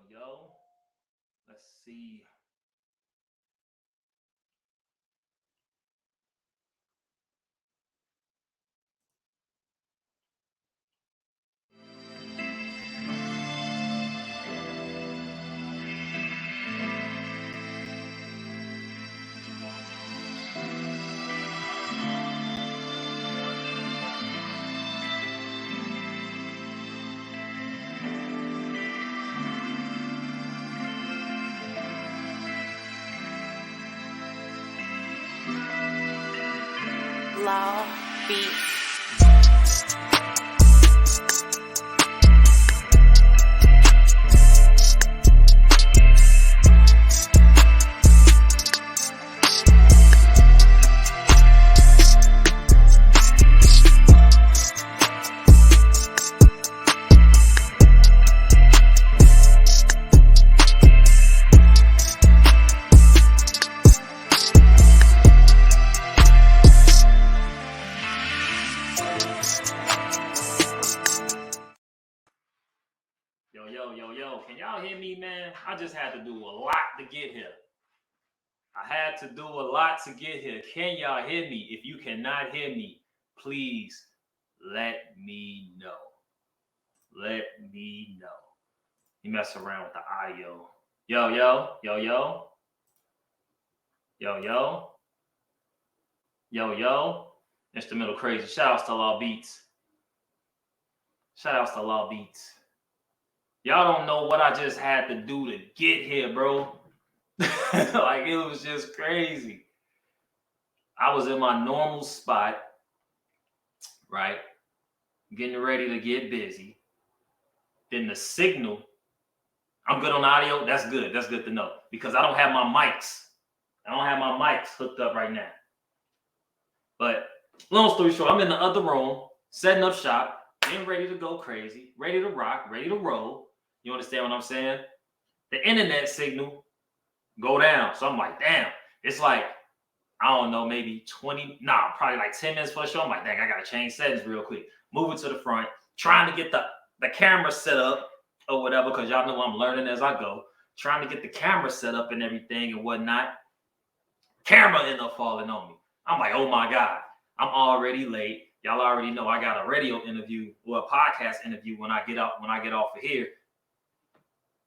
Yo. Let's see. Law Beats. Yo. Can y'all hear me, man? I just had to do a lot to get here. Can y'all hear me? If you cannot hear me, please let me know. Let me know. You mess around with the audio. Yo. Instrumental crazy. Shout outs to Law Beats. Y'all don't know what I just had to do to get here, bro. Like, it was just crazy. I was in my normal spot, right? Getting ready to get busy. Then the signal, I'm good on the audio. That's good to know. Because I don't have my mics hooked up right now. But long story short, I'm in the other room, setting up shop, getting ready to go crazy, ready to rock, ready to roll. You understand what I'm saying? The internet signal go down. So I'm like, damn. It's like, I don't know, maybe probably like 10 minutes for the show. I'm like, dang, I got to change settings real quick. Move it to the front. Trying to get the camera set up or whatever, because y'all know I'm learning as I go. Trying to get the camera set up and everything and whatnot. Camera ended up falling on me. I'm like, oh my God, I'm already late. Y'all already know I got a radio interview or a podcast interview when I get off of here.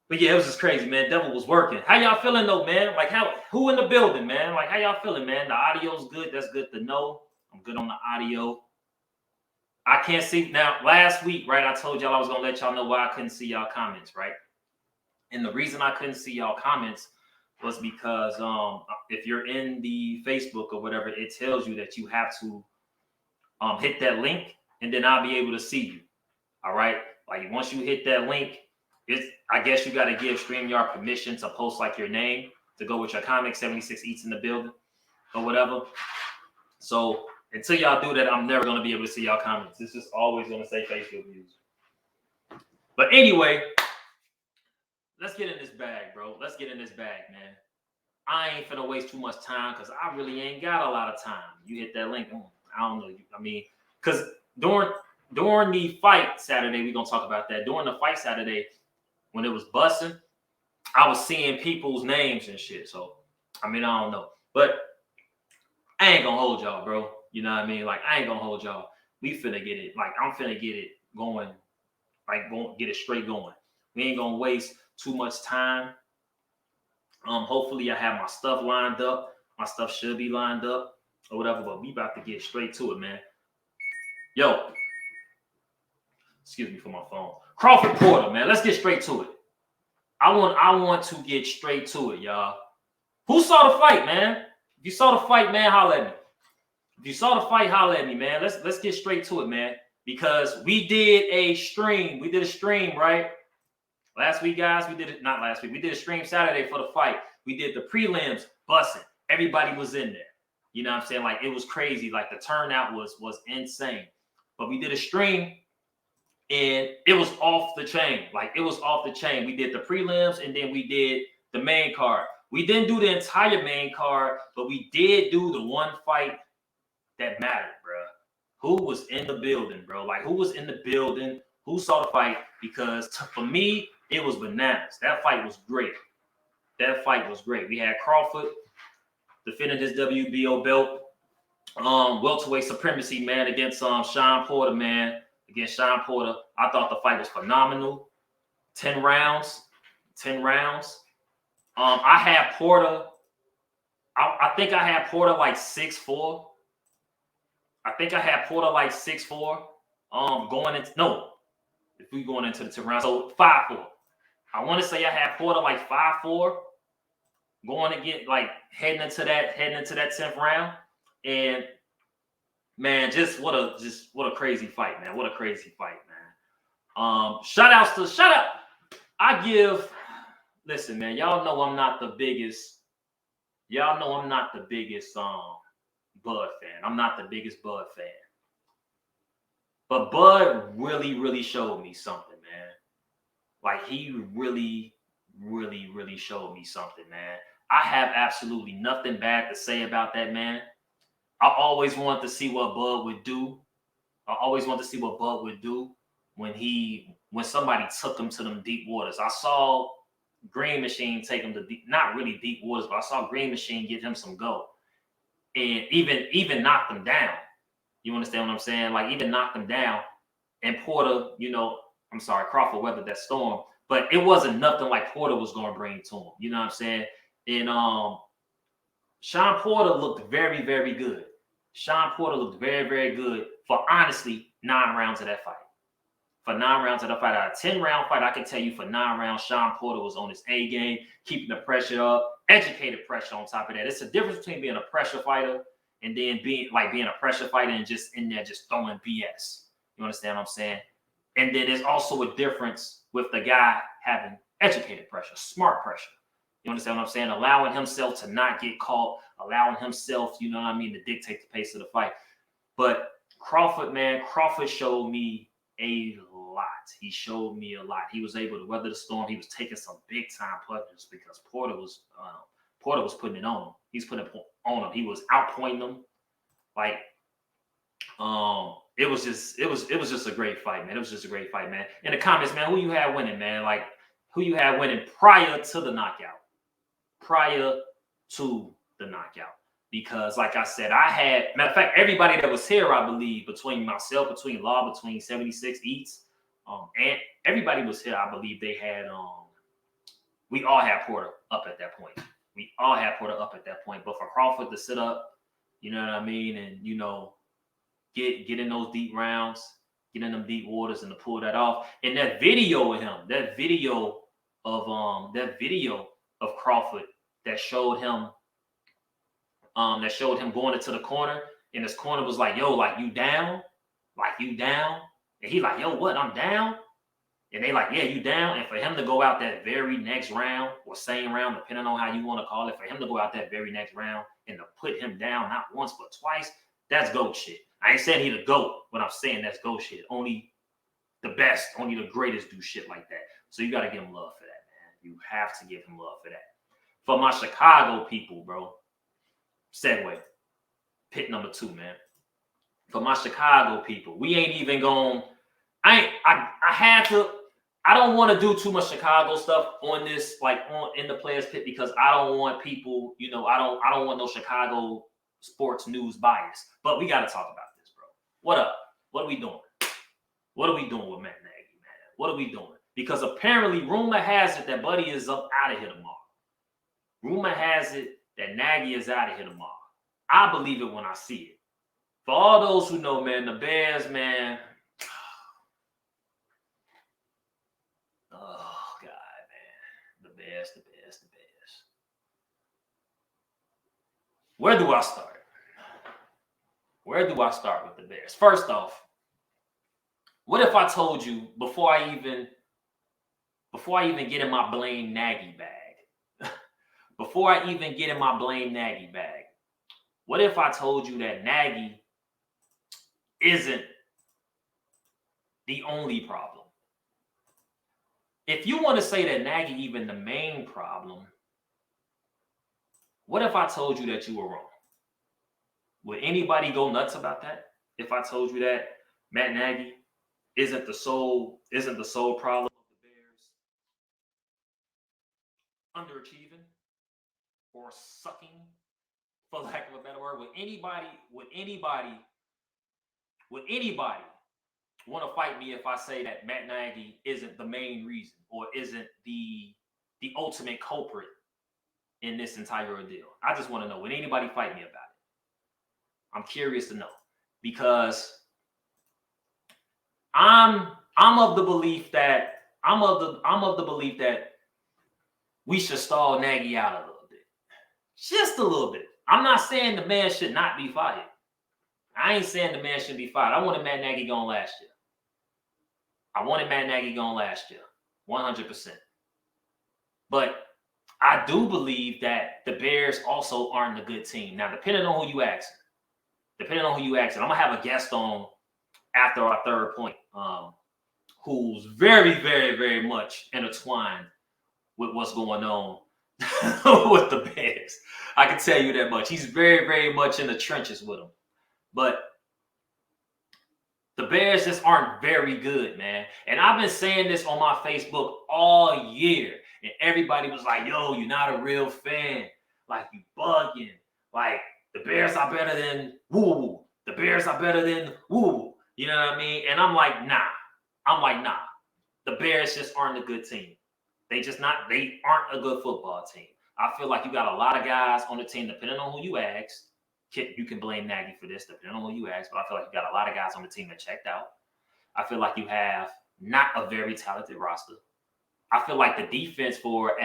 But yeah, it was just crazy, man. Devil was working. How y'all feeling though, man? Like, who in the building, man? Like, how y'all feeling, man? The audio's good. That's good to know. I'm good on the audio. I can't see now. Last week, right? I told y'all I was gonna let y'all know why I couldn't see y'all comments, right? And the reason I couldn't see y'all comments was because if you're in the Facebook or whatever, it tells you that you have to hit that link, and then I'll be able to see you. All right. Like, once you hit that link, I guess you got to give StreamYard permission to post like your name to go with your comic, 76 Eats in the building or whatever. So until y'all do that, I'm never going to be able to see y'all comments. It's just always going to say Facebook views. But anyway, let's get in this bag, bro. Let's get in this bag, man. I ain't finna waste too much time because I really ain't got a lot of time. You hit that link. I don't know. I mean, because during the fight Saturday, we're going to talk about that. During the fight Saturday, when it was busting, I was seeing people's names and shit. So, I mean, I don't know. But I ain't going to hold y'all, bro. You know what I mean? Like, I ain't going to hold y'all. We finna get it. Like, I'm finna get it going. Like, get it straight going. We ain't going to waste too much time. Hopefully, I have my stuff lined up. My stuff should be lined up or whatever. But we about to get straight to it, man. Yo. Excuse me for my phone. Crawford-Porter, man. Let's get straight to it. I want to get straight to it, y'all. Who saw the fight, man? If you saw the fight, man, holla at me. If you saw the fight, holla at me, man. Let's get straight to it, man. Because we did a stream. We did a stream, right? Last week, guys, we did it. Not last week. We did a stream Saturday for the fight. We did the prelims, busting. Everybody was in there. You know what I'm saying? Like, it was crazy. Like, the turnout was insane. But we did a stream. And it was off the chain. Like, it was off the chain. We did the prelims, and then we did the main card. We didn't do the entire main card, but we did do the one fight that mattered, bro. Who was in the building, bro? Like, who was in the building? Who saw the fight? Because for me, it was bananas. That fight was great. That fight was great. We had Crawford defending his WBO belt, welterweight supremacy, man, against Sean Porter, man. Against Sean Porter. I thought the fight was phenomenal. 10 rounds. 10 rounds. I had Porter. I think I had Porter like 6'4". I think I had Porter like 6'4". Going into if we going into the 10 rounds, so 5'4". I want to say I had Porter like 5'4", going to get like heading into that 10th round. And man, what a crazy fight, man. What a crazy fight, man. Shout out. Listen, man, y'all know I'm not the biggest Bud fan. I'm not the biggest Bud fan. But Bud really, really showed me something, man. Like, he really, really, really showed me something, man. I have absolutely nothing bad to say about that man. I always wanted to see what Bud would do. When somebody took him to them deep waters. I saw Green Machine take him to not really deep waters, but I saw Green Machine give him some go. And even knocked him down. You understand what I'm saying? Like, even knocked him down. And Porter, Crawford weathered that storm. But it wasn't nothing like Porter was going to bring to him. You know what I'm saying? And Sean Porter looked very, very good. Sean Porter looked very, very good for, honestly, 9 rounds of that fight. For 9 rounds of the fight. Out of a 10-round fight, I can tell you for 9 rounds, Sean Porter was on his A game, keeping the pressure up, educated pressure on top of that. It's a difference between being a pressure fighter and then being a pressure fighter and just in there just throwing BS. You understand what I'm saying? And then there's also a difference with the guy having educated pressure, smart pressure. You understand what I'm saying? Allowing himself to not get caught, allowing himself, to dictate the pace of the fight. But Crawford showed me a lot. He showed me a lot. He was able to weather the storm. He was taking some big time punches because Porter was putting it on him. He's putting it on him. He was outpointing him. Like, it was just a great fight, man. It was just a great fight, man. In the comments, man, who you had winning, man? Like, who you had winning prior to the knockout? Because, like I said, matter of fact, everybody that was here, I believe, between myself, between Law, between 76 Eats, and everybody was here. I believe they had, we all had Porter up at that point. But for Crawford to sit up, you know what I mean, and get in those deep rounds, get in them deep waters, and to pull that off. And that video of him, that video of Crawford that showed him going into the corner, and his corner was like, yo, like, you down? And he like, yo, what? I'm down? And they like, yeah, you down? And for him to go out that very next round, or same round, depending on how you want to call it, for him to go out that very next round and to put him down not once but twice, that's GOAT shit. I ain't saying he the GOAT, but I'm saying that's GOAT shit. Only the best, only the greatest do shit like that. So you got to give him love for that, man. You have to give him love for that. For my Chicago people, bro, segue. Pick number 2, man. For my Chicago people, we ain't even going. I don't want to do too much Chicago stuff on this, like in the players pit, because I don't want people, I don't want no Chicago sports news bias. But we got to talk about this, bro. What up? What are we doing? What are we doing with Matt Nagy, man? What are we doing? Because apparently, rumor has it that Buddy is up out of here tomorrow. Rumor has it that Nagy is out of here tomorrow. I believe it when I see it. For all those who know, man, the Bears, man. Oh, God, man. The Bears. Where do I start? Where do I start with the Bears? First off, what if I told you before I even get in my blame Nagy bag? Before I even get in my blame Nagy bag, what if I told you that Nagy isn't the only problem? If you want to say that Nagy even the main problem, what if I told you that you were wrong? Would anybody go nuts about that? If I told you that Matt Nagy isn't the sole problem of the Bears underachieving or sucking, for lack of a better word. Would anybody want to fight me if I say that Matt Nagy isn't the main reason or isn't the ultimate culprit in this entire ordeal? I just want to know, would anybody fight me about it? I'm curious to know, because I'm of the belief that we should stall Nagy out a little bit. Just a little bit. I'm not saying the man should not be fired. I ain't saying the man should be fired. I wanted Matt Nagy gone last year. 100%. But I do believe that the Bears also aren't a good team. Now, depending on who you ask, I'm gonna have a guest on after our third point, who's very, very, very much intertwined with what's going on with the Bears. I can tell you that much. He's very, very much in the trenches with them. But the Bears just aren't very good, man. And I've been saying this on my Facebook all year. And everybody was like, yo, you're not a real fan. Like, you bugging. Like, the Bears are better than woo-woo. The Bears are better than woo-woo. You know what I mean? And I'm like, nah. The Bears just aren't a good team. They aren't a good football team. I feel like you got a lot of guys on the team, depending on who you ask. You can blame Nagy for this, depending on who you ask, but I feel like you got a lot of guys on the team that checked out. I feel like you have not a very talented roster. I feel like the defense for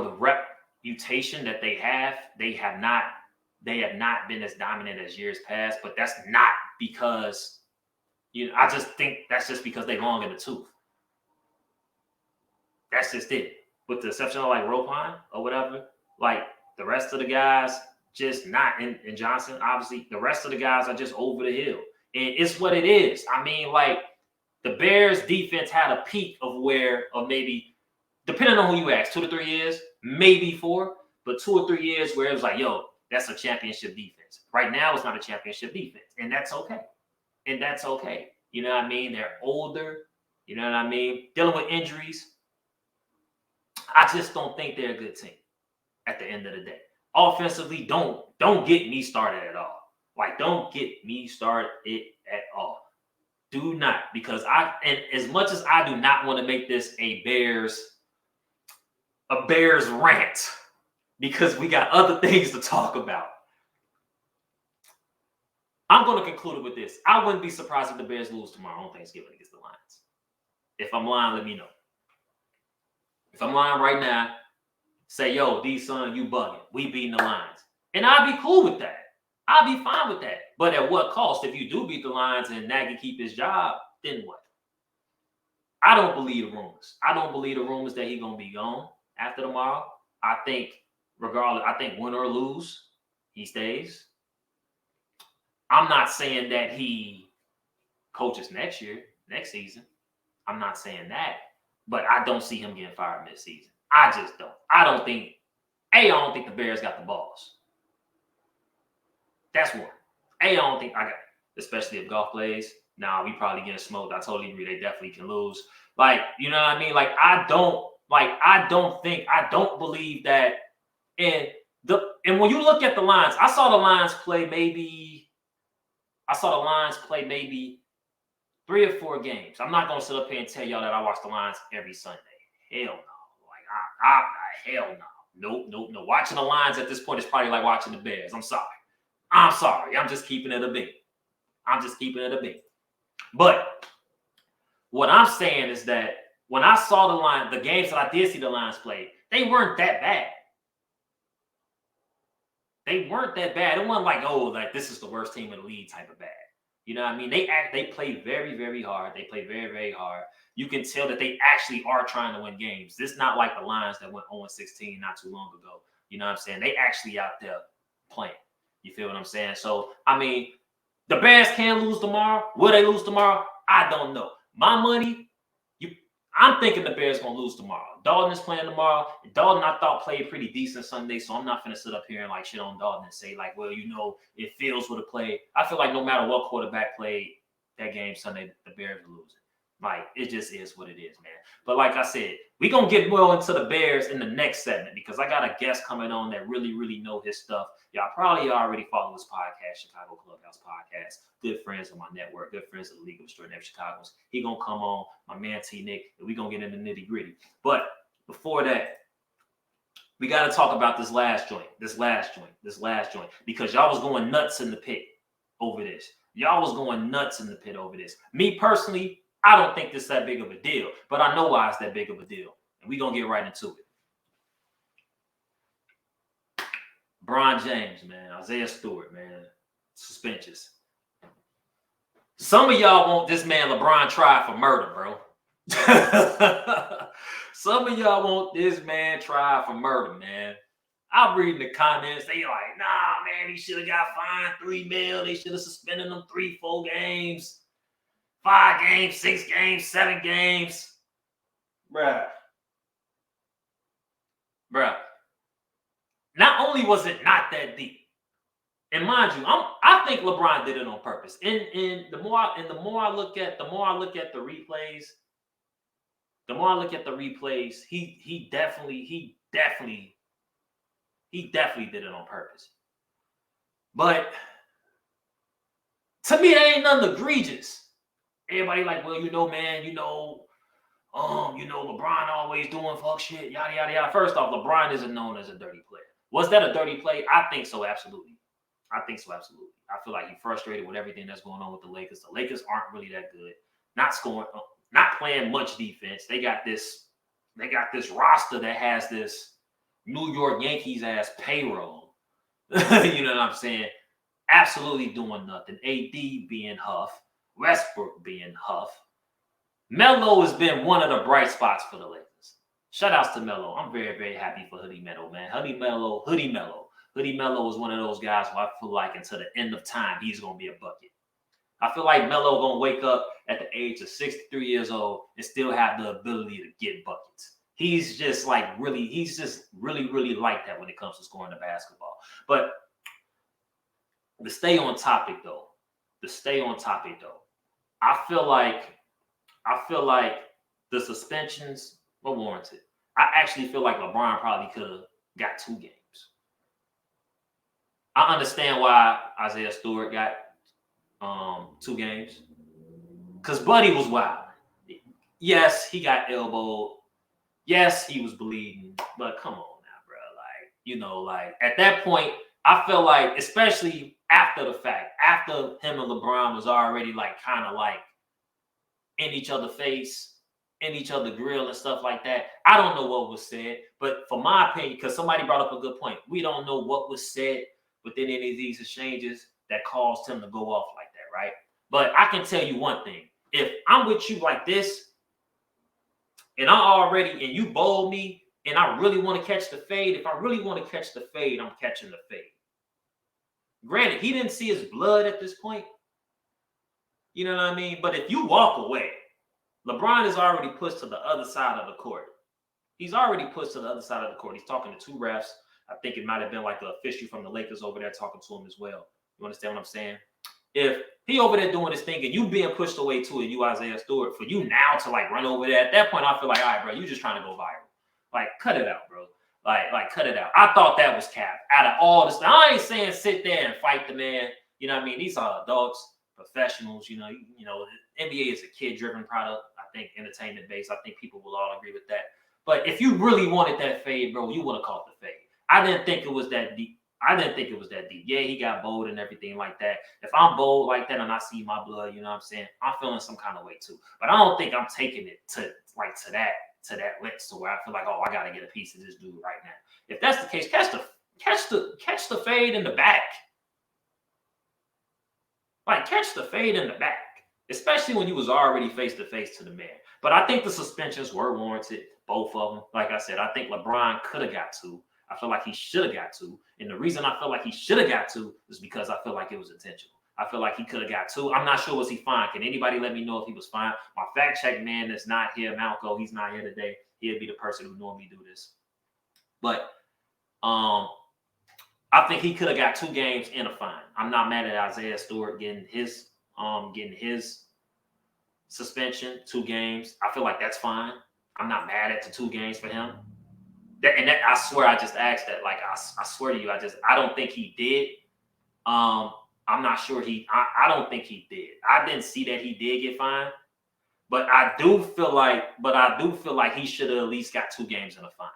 the reputation that they have not been as dominant as years past, but that's not because, I just think that's just because they long in the tooth. That's just it. With the exception of like Roquan or whatever, like the rest of the guys just not in Johnson, obviously, the rest of the guys are just over the hill. And it's what it is. I mean, like, the Bears defense had a peak of maybe, depending on who you ask, 2 to 3 years, maybe 4, but 2 or 3 years where it was like, yo, that's a championship defense. Right now, it's not a championship defense. And that's okay. You know what I mean? They're older. You know what I mean? Dealing with injuries. I just don't think they're a good team at the end of the day. Offensively, don't get me started at all. Like, don't get me started at all. Do not, because and as much as I do not want to make this a Bears rant, because we got other things to talk about, I'm going to conclude it with this. I wouldn't be surprised if the Bears lose tomorrow on Thanksgiving against the Lions. If I'm lying, let me know. If I'm lying right now, say, yo, D-Son, you bugging. We beating the Lions. And I'd be cool with that. I'd be fine with that. But at what cost? If you do beat the Lions and Nagy keep his job, then what? I don't believe the rumors. That he's going to be gone after tomorrow. I think win or lose, he stays. I'm not saying that he coaches next season. I'm not saying that. But I don't see him getting fired mid-season. I just don't. I don't think the Bears got the balls. That's one. I don't think I got it. Especially if Goff plays. Nah, we probably getting smoked. I totally agree. They definitely can lose. Like, you know what I mean? Like, I don't believe that. And when you look at the Lions, I saw the Lions play maybe 3 or 4 games. I'm not going to sit up here and tell y'all that I watch the Lions every Sunday. Hell no. Like, hell no. Nope. Watching the Lions at this point is probably like watching the Bears. I'm sorry. I'm just keeping it a beat. But what I'm saying is that when I saw the games that I did see the Lions play, they weren't that bad. It wasn't like, oh, like this is the worst team in the league type of bad. You know what I mean? They play very, very hard. They play very, very hard. You can tell that they actually are trying to win games. This is not like the Lions that went 0-16 not too long ago. You know what I'm saying? They actually out there playing. You feel what I'm saying? So, I mean, the Bears can lose tomorrow. Will they lose tomorrow? I don't know. My money, I'm thinking the Bears gonna lose tomorrow. Dalton is playing tomorrow. And Dalton, I thought, played pretty decent Sunday, so I'm not gonna sit up here and like shit on Dalton and say like, well, you know, if Fields would have played. I feel like no matter what quarterback played that game Sunday, the Bears are losing. Like, it just is what it is, man. But like I said, we're going to get well into the Bears in the next segment because I got a guest coming on that really, really know his stuff. Y'all probably already follow his podcast, Chicago Clubhouse Podcast. Good friends of my network, good friends of the League of Extraordinary Chicagoans. He going to come on, my man T-Nick, and we're going to get into the nitty-gritty. But before that, we got to talk about this last joint, because y'all was going nuts in the pit over this. Y'all was going nuts in the pit over this. Me personally, I don't think this is that big of a deal, but I know why it's that big of a deal. And we're going to get right into it. LeBron James, man. Isaiah Stewart, man. Suspensions. Some of y'all want this man LeBron tried for murder, bro. Some of y'all want this man tried for murder, man. I'm reading the comments. They like, nah, man, he should have got fined $3 million. They should have suspended him 3-4 games. 5 games, 6 games, 7 games. Bruh. Not only was it not that deep, and mind you, I think LeBron did it on purpose. And the more I look at the replays, he definitely did it on purpose. But to me, that ain't nothing egregious. Everybody like, well, man, LeBron always doing fuck shit, yada, yada, yada. First off, LeBron isn't known as a dirty player. Was that a dirty play? I think so, absolutely. I feel like he's frustrated with everything that's going on with the Lakers. The Lakers aren't really that good. Not scoring, not playing much defense. They got this roster that has this New York Yankees ass payroll. You know what I'm saying? Absolutely doing nothing. AD being Huff. Westbrook being Huff. Melo has been one of the bright spots for the Lakers. Shout outs to Melo. I'm very, very happy for Hoodie Melo, man. Hoodie Melo is one of those guys who I feel like until the end of time, he's going to be a bucket. I feel like Melo going to wake up at the age of 63 years old and still have the ability to get buckets. He's just really, really like that when it comes to scoring the basketball. But to stay on topic, though, I feel like the suspensions were warranted. I actually feel like LeBron probably could have got 2 games. I understand why Isaiah Stewart got 2 games. Because Buddy was wild. Yes, he got elbowed. Yes, he was bleeding. But come on now, bro. At that point, I feel like, especially after the fact, after him and LeBron was already kind of in each other's face, in each other's grill and stuff like that. I don't know what was said, but for my opinion, because somebody brought up a good point, we don't know what was said within any of these exchanges that caused him to go off like that, right? But I can tell you one thing. If I'm with you like this, and you bowl me, and I really want to catch the fade, if I really want to catch the fade, I'm catching the fade. Granted, he didn't see his blood at this point. You know what I mean? But if you walk away, LeBron is already pushed to the other side of the court. He's talking to 2 refs. I think it might have been like an official from the Lakers over there talking to him as well. You understand what I'm saying? If he over there doing his thing and you being pushed away too, and you Isaiah Stewart, for you now to run over there, at that point I feel like, all right, bro, you just trying to go viral. Cut it out, bro. Cut it out. I thought that was cap. Out of all this, I ain't saying sit there and fight the man. You know what I mean? These are adults, professionals. NBA is a kid-driven product. I think entertainment based. I think people will all agree with that. But if you really wanted that fade, bro, you would have caught the fade. I didn't think it was that deep. Yeah, he got bold and everything like that. If I'm bold like that and I see my blood, you know what I'm saying? I'm feeling some kind of way too. But I don't think I'm taking it to that length to where I feel like, oh, I gotta get a piece of this dude right now. If that's the case, catch the fade in the back. Catch the fade in the back. Especially when you was already face to face to the man. But I think the suspensions were warranted, both of them. Like I said, I think LeBron could have got 2. I feel like he should have got 2. And the reason I feel like he should have got 2 is because I feel like it was intentional. I feel like he could have got 2. I'm not sure, was he fine? Can anybody let me know if he was fine? My fact check man that's not here, Malco, he's not here today. He'll be the person who normally do this. But I think he could have got 2 games and a fine. I'm not mad at Isaiah Stewart getting his suspension, 2 games. I feel like that's fine. I'm not mad at the 2 games for him. I swear I just asked that. Like I swear to you, I don't think he did. I'm not sure I don't think he did. I didn't see that he did get fined. But I do feel like he should have at least got 2 games and a fine.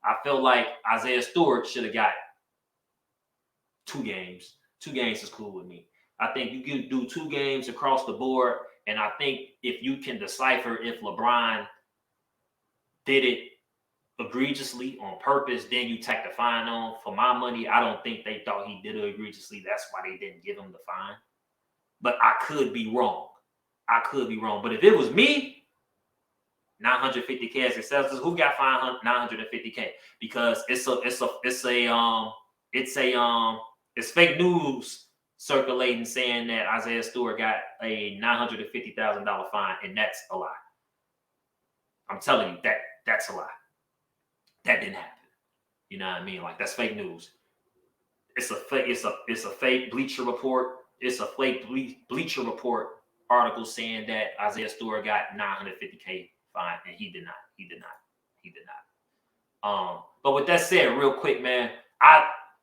I feel like Isaiah Stewart should have got 2 games. 2 games is cool with me. I think you can do 2 games across the board. And I think if you can decipher if LeBron did it egregiously on purpose, then you tack the fine on. For my money, I don't think they thought he did it egregiously. That's why they didn't give him the fine. But I could be wrong. But if it was me, $950K as accessories, who got fined $950K? Because it's fake news circulating saying that Isaiah Stewart got a $950,000 fine, and that's a lie. I'm telling you that's a lie. That didn't happen. You know what I mean? Like, that's fake news. It's a fake Bleacher Report. It's a fake Bleacher Report article saying that Isaiah Stewart got $950K fine, and he did not. But with that said, real quick, man,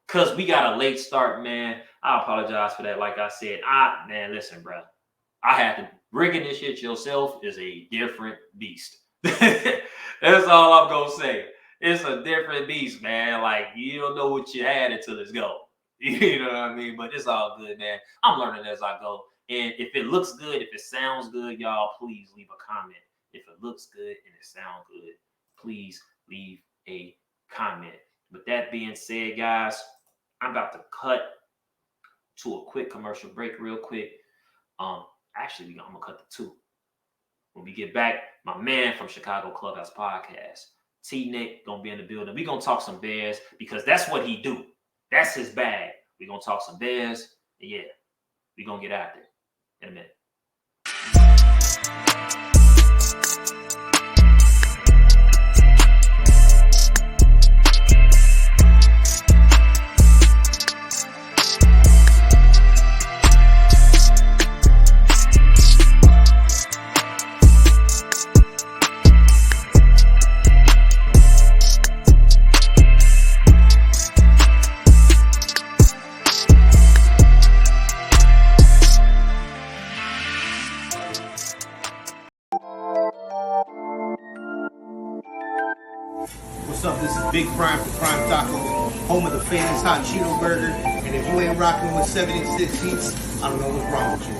because we got a late start, man, I apologize for that. Like I said, man, listen, bro, I had to rigging this shit yourself is a different beast. That's all I'm gonna say. It's a different beast, man. Like, you don't know what you had until it's go. You know what I mean? But it's all good, man. I'm learning as I go. And if it looks good, if it sounds good, y'all, please leave a comment. If it looks good and it sounds good, please leave a comment. With that being said, guys, I'm about to cut to a quick commercial break real quick. Actually, I'm going to cut to 2. When we get back, my man from Chicago Clubhouse Podcast, T-Nick, going to be in the building. We're going to talk some Bears because that's what he do. That's his bag. We're going to talk some Bears. And yeah, we're going to get out there in a minute. Big Prime for Prime Taco, home of the famous hot Cheeto burger. And if you ain't rocking with 76 Eats, I don't know what's wrong with you.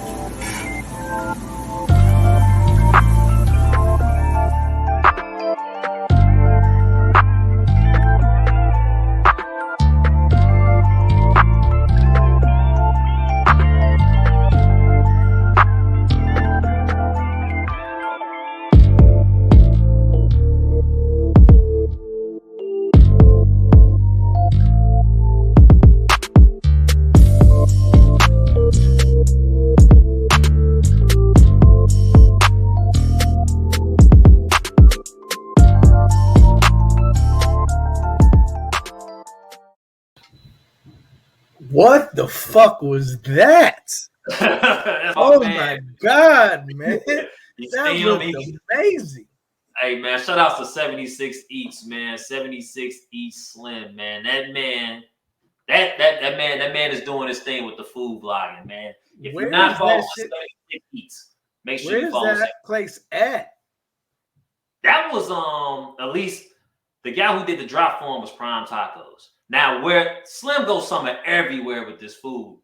What the fuck was that? Oh my God, man. That looked amazing. Hey, man, shout out to 76 Eats, man. 76 Eats Slim, man. That man is doing his thing with the food vlogging, man. If you're not following 76 Eats, make sure you follow. Where's that place at? That was at least the guy who did the drop for him was Prime Tacos. Now, where Slim goes somewhere everywhere with this food,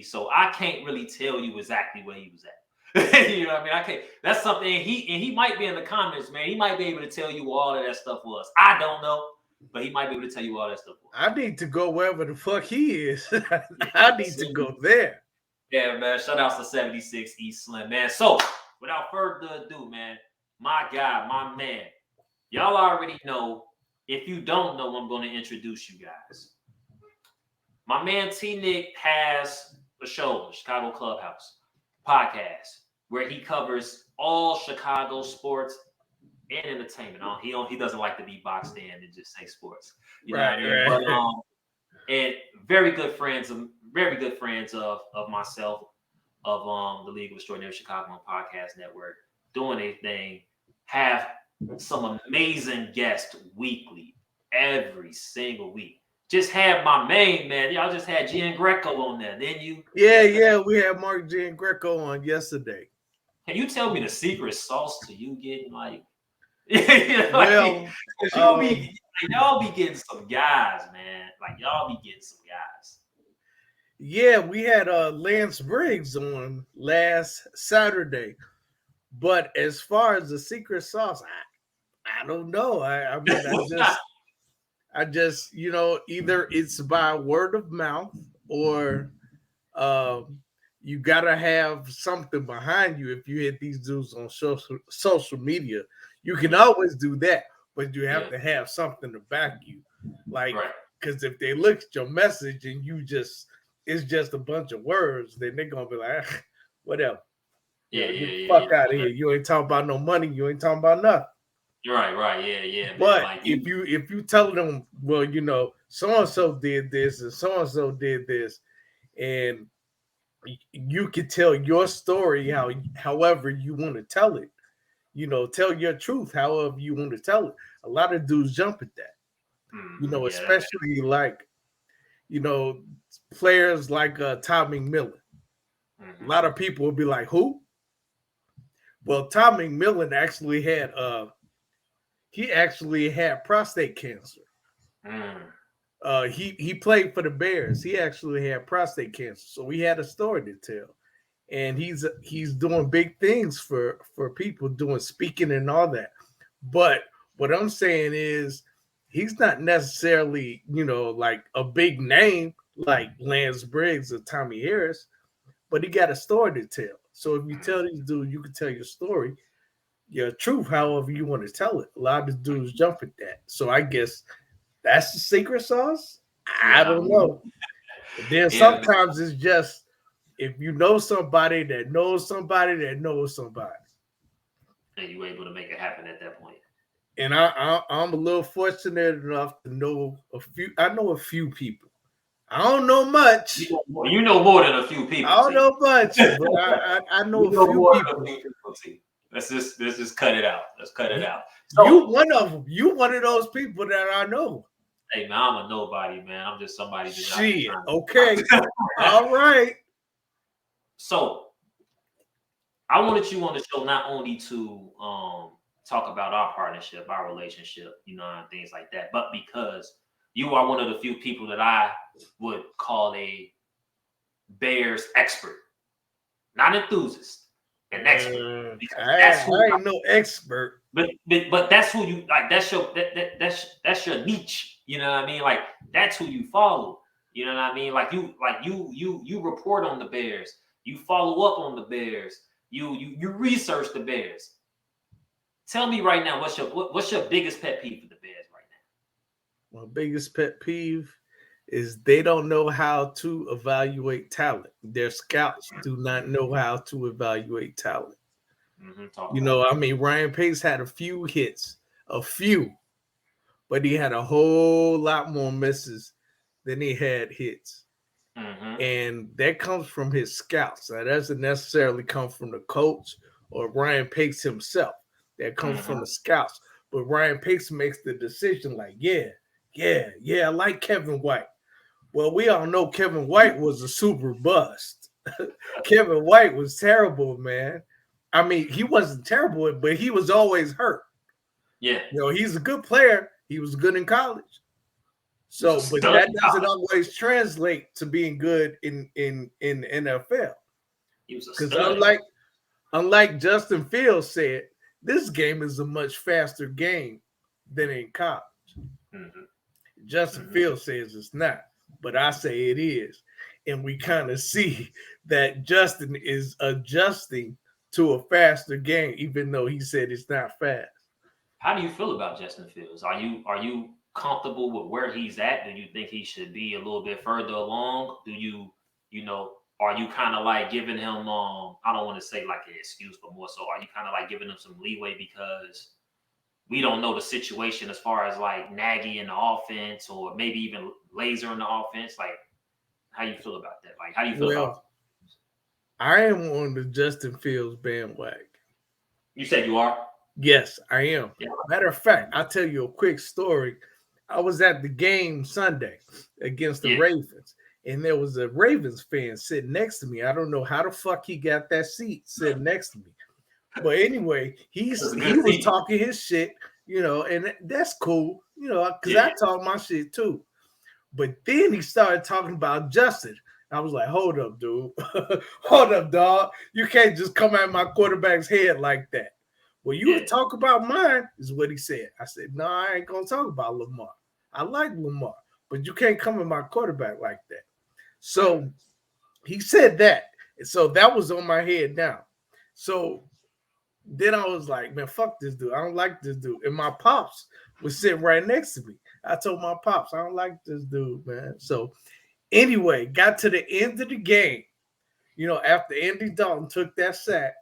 so I can't really tell you exactly where he was at. You know what I mean? I can't. That's something. He might be in the comments, man. He might be able to tell you what all of that stuff was. I don't know, but he might be able to tell you all that stuff was. I need to go wherever the fuck he is. I need to go there. Yeah, man. Shout out to 76 East Slim, man. So, without further ado, man, my guy, my man, y'all already know. If you don't know, I'm going to introduce you guys. My man T-Nick has a show, Chicago Clubhouse podcast, where he covers all Chicago sports and entertainment. He doesn't like to be boxed in and just say sports. You know what I mean? But and very good friends of myself, of the League of Extraordinary Chicago Podcast Network, doing a thing, have some amazing guests weekly, every single week. Just had my main man. Y'all just had Gian Greco on there, didn't you? Yeah, we had Mark Gian Greco on yesterday. Can you tell me the secret sauce to you getting like? Well, y'all be getting some guys, man. Like y'all be getting some guys. Yeah, we had Lance Briggs on last Saturday, but as far as the secret sauce, I don't know. I mean, I just either it's by word of mouth or you gotta have something behind you. If you hit these dudes on social media, you can always do that, but you have to have something to back you. Like, because if they look at your message and it's just a bunch of words, then they're gonna be like, whatever. Get the fuck out of here. You ain't talking about no money. You ain't talking about nothing. Right, yeah. But man, like if you tell them, well, so and so did this and so and so did this, and you can tell your story however you want to tell it. Tell your truth however you want to tell it. A lot of dudes jump at that. Especially like, players like Tommy McMillan. A lot of people will be like, who? Well, Tommy McMillan actually had prostate cancer. He played for the Bears. He actually had prostate cancer, so he had a story to tell. And he's doing big things for people, doing speaking and all that. But what I'm saying is he's not necessarily, like a big name like Lance Briggs or Tommy Harris, but he got a story to tell. So if you tell these dudes, you can tell your story, your truth, however you want to tell it. A lot of dudes jump at that. So I guess that's the secret sauce. I don't know. And then sometimes it's just if you know somebody that knows somebody that knows somebody, and you able to make it happen at that point. And I'm a little fortunate enough to know a few. I know a few people. I don't know much. You know more than a few people. I don't know much, but I know a few people. Let's just cut it out. Let's cut it out. So, you one of them. You one of those people that I know. Hey man, I'm a nobody, man. I'm just somebody. Shit. Okay. All right. So I wanted you on the show not only to talk about our partnership, our relationship, and things like that, but because you are one of the few people that I would call a Bears expert, not enthusiast, an expert. I ain't no expert, but that's who you like. That's your niche. You know what I mean? Like that's who you follow. You know what I mean? Like you report on the Bears. You follow up on the Bears. You research the Bears. Tell me right now, what's your biggest pet peeve for the Bears right now? My biggest pet peeve is they don't know how to evaluate talent. Their scouts do not know how to evaluate talent. Ryan Pace had a few hits, but he had a whole lot more misses than he had hits. And that comes from his scouts. That doesn't necessarily come from the coach or Ryan Pace himself. That comes from the scouts. But Ryan Pace makes the decision like, I like Kevin White. Well, we all know Kevin White was a super bust. Kevin White was terrible, man. I mean, he wasn't terrible, but he was always hurt. Yeah. He's a good player. He was good in college. So, but that doesn't always translate to being good in the NFL. Because unlike Justin Fields said, this game is a much faster game than in college. Justin Fields says it's not, but I say it is. And we kind of see that Justin is adjusting to a faster game, even though he said it's not fast. How do you feel about Justin Fields? Are you comfortable with where he's at? Do you think he should be a little bit further along? Do you are you kind of like giving him I don't want to say like an excuse, but more so, are you kind of like giving him some leeway because we don't know the situation as far as like Nagy in the offense or maybe even Laser in the offense? Like, how you feel about that? Like, how do you feel about? I am on the Justin Fields bandwagon. You said you are? Yes, I am. Yeah. Matter of fact, I'll tell you a quick story. I was at the game Sunday against the Ravens, and there was a Ravens fan sitting next to me. I don't know how the fuck he got that seat sitting next to me. But anyway, he was talking his shit, and that's cool, because I talk my shit too. But then he started talking about Justin. I was like, hold up, dude. Hold up, dog. You can't just come at my quarterback's head like that. Well, you would talk about mine, is what he said. I said, no, I ain't going to talk about Lamar. I like Lamar, but you can't come at my quarterback like that. So he said that. And so that was on my head now. So then I was like, man, fuck this dude. I don't like this dude. And my pops was sitting right next to me. I told my pops, I don't like this dude, man. So anyway, got to the end of the game. After Andy Dalton took that sack,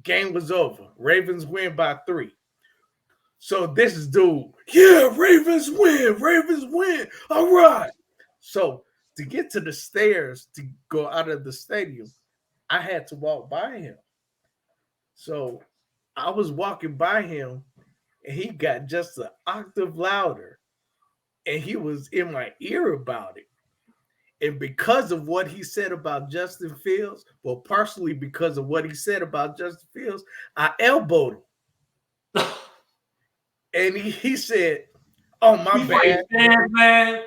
game was over. Ravens win by 3. So this is dude, Ravens win. All right. So to get to the stairs to go out of the stadium, I had to walk by him. So I was walking by him, and he got just an octave louder, and he was in my ear about it. And because of what he said about Justin Fields, well, partially because of what he said about Justin Fields, I elbowed him. And he said, oh, my bad. Fans, man.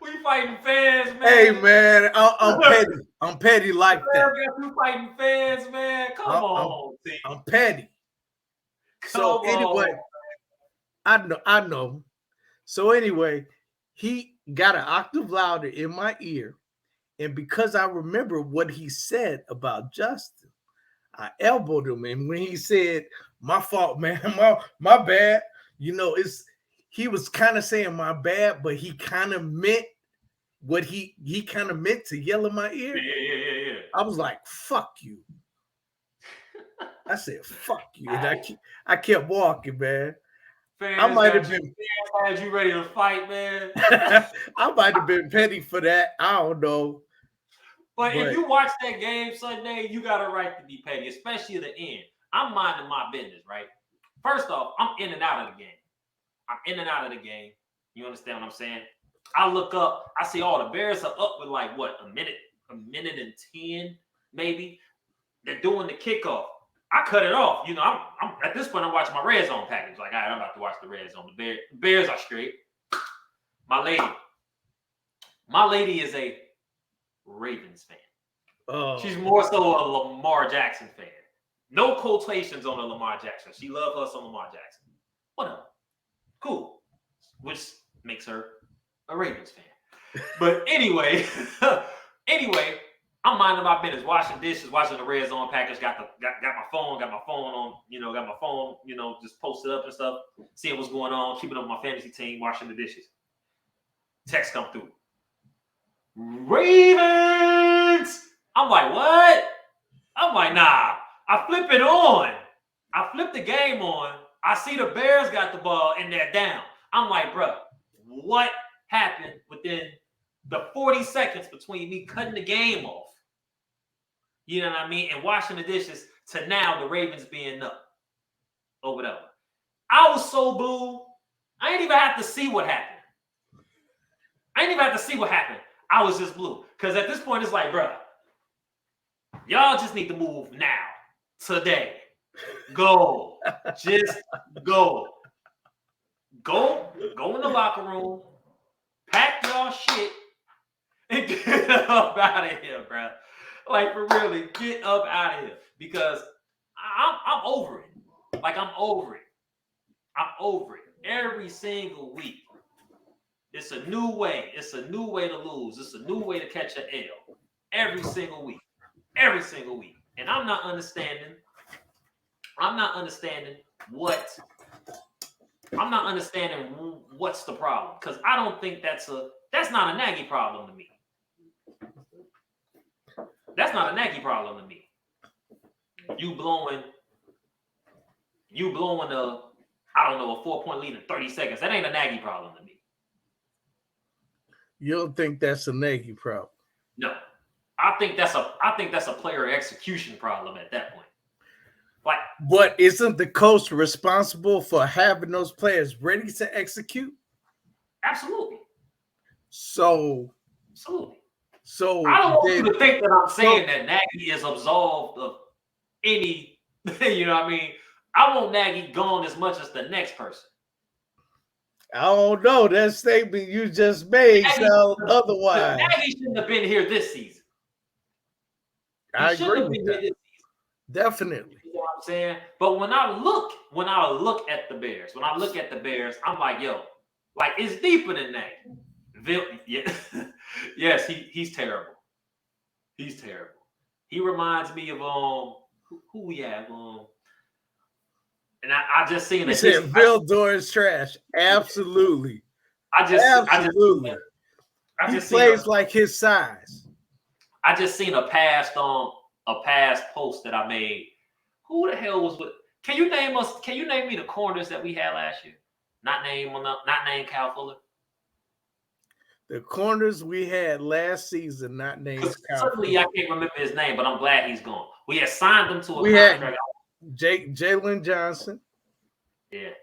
We fighting fans, man. Hey, man, I'm petty. I'm petty like that. You fighting fans, man. Come on. I'm petty. So anyway, I know. So anyway, he got an octave louder in my ear. And because I remember what he said about Justin, I elbowed him. And when he said, my fault, man, my bad, he was kind of saying my bad, but he kind of meant what he kind of meant to yell in my ear. Yeah. I was like, fuck you. I said, fuck you. And I kept walking, man. Fans, I might have been. Had you ready to fight, man? I might have been petty for that. I don't know. But if you watch that game Sunday, you got a right to be petty, especially at the end. I'm minding my business, right? First off, I'm in and out of the game. You understand what I'm saying? I look up, I see all the Bears are up with like what, a minute and 10, maybe. They're doing the kickoff. I cut it off. I'm at this point, I'm watching my red zone package. Like, all right, I'm about to watch the red zone. The Bears are straight. My lady is a Ravens fan. Oh. She's more so a Lamar Jackson fan. No quotations on the Lamar Jackson. She loves us on Lamar Jackson. Whatever. Cool. Which makes her a Ravens fan. But anyway, I'm minding my business, washing dishes, watching the red zone package, got my phone on, just posted up and stuff, seeing what's going on, keeping up with my fantasy team, washing the dishes. Text come through. Ravens! I'm like, what? I'm like, nah. I flip it on. I flip the game on. I see the Bears got the ball and they're down. I'm like, bro, what happened within the 40 seconds between me cutting the game off, you know what I mean, and washing the dishes to now the Ravens being up or whatever? I was so blue. I didn't even have to see what happened. I was just blue. Because at this point, it's like, bro, y'all just need to move now. Today. Go. Just go. Go in the locker room. Pack y'all shit. And get up out of here, bro. Like, for really, get up out of here. Because I'm over it. Like, I'm over it. Every single week. It's a new way. It's a new way to lose. It's a new way to catch an L. Every single week. And I'm not understanding what's the problem. Because I don't think that's not a Nagy problem to me. That's not a Nagy problem to me. You blowing a, I don't know, a 4-point lead in 30 seconds. That ain't a Nagy problem to me. You don't think that's a Nagy problem? No. I think that's a player execution problem at that point. Like, but isn't the coach responsible for having those players ready to execute? Absolutely. So I don't want you to think that I'm saying that Nagy is absolved of any, you know what I mean? I want Nagy gone as much as the next person. I don't know. That statement you just made sound otherwise. Nagy shouldn't have been here this season. I agree with that. Definitely. You know what I'm saying? But when I look at the Bears, I'm like, yo, like it's deeper than that. Yeah. Yes, he's terrible. He's terrible. He reminds me of who we have and I just seen it. He said Vildor is trash. Absolutely. Absolutely. He plays like his size. I just seen a past post that I made. Who the hell was with? Can you name me the corners that we had last year? Not name Kyle Fuller. The corners we had last season, not named Kyle certainly Fuller. I can't remember his name, but I'm glad he's gone. We had signed him to a contract. Jalen Johnson. Yeah.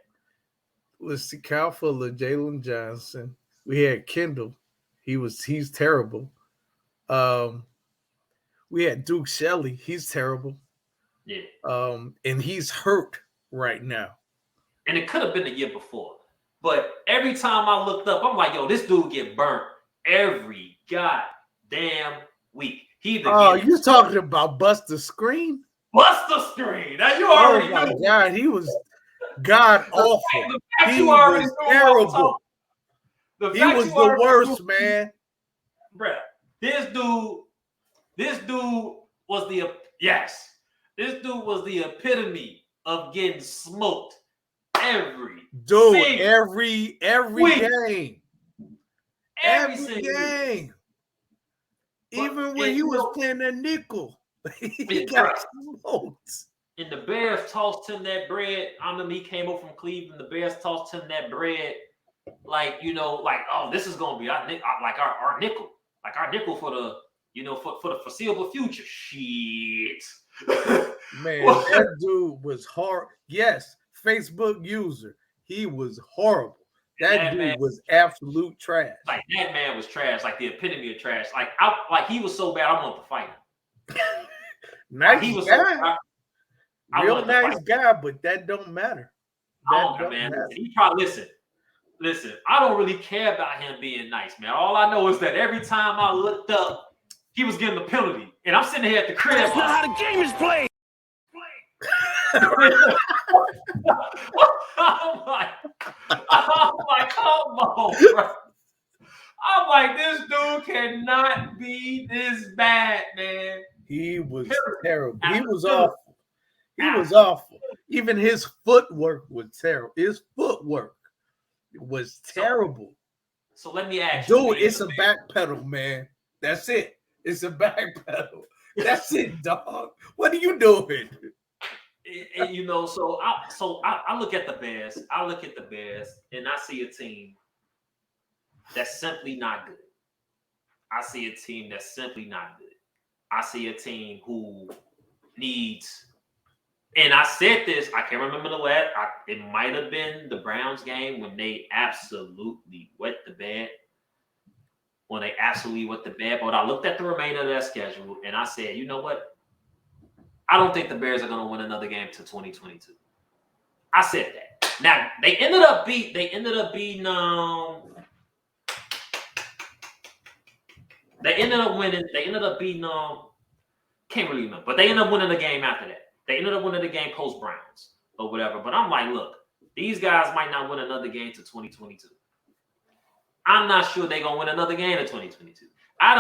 Let's see, Kyle Fuller, Jalen Johnson. We had Kendall. He's terrible. We had Duke Shelley. He's terrible. Yeah. And he's hurt right now. And it could have been the year before. But every time I looked up, I'm like, yo, this dude get burnt every goddamn week. You're talking about Buster Screen? Buster Screen. Now you already know. Oh my God, he was god awful. He was terrible. He was the worst, man. Bruh, this dude was the epitome of getting smoked every game. Every game. Even when he was playing a nickel, he got smoked. And the Bears tossed him that bread. I remember he came over from Cleveland. The Bears tossed him that bread, oh, this is gonna be our nickel, like our nickel for the for the foreseeable future. Shit, man, that dude was horrible. Yes, Facebook user, he was horrible. That dude was absolute trash. Like that man was trash, like the epitome of trash. He was so bad, I wanted to fight him. Nice guy. Real nice guy, but that don't matter. He probably listen. I don't really care about him being nice, man. All I know is that every time I looked up, he was getting the penalty, and I'm sitting here at the crib. That's not how the game is played. I'm like, come on, bro. I'm like, this dude cannot be this bad, man. He was terrible. He was awful. He was awful. Even his footwork was terrible. His footwork was terrible. So let me ask you. Dude, it's a back pedal, man. That's it. It's a back pedal. That's it, dog. What are you doing? And so I look at the Bears. And I see a team that's simply not good. I see a team that's simply not good. I see a team who needs. And I said this, I can't remember the last. It might have been the Browns game when they absolutely wet the bed. But I looked at the remainder of their schedule and I said, you know what? I don't think the Bears are going to win another game till 2022. I said that. Now they ended up beating. Can't really remember, but they ended up winning the game after that. They ended up winning the game post Browns or whatever. But I'm like, look, these guys might not win another game till 2022. I'm not sure they're gonna win another game in 2022. I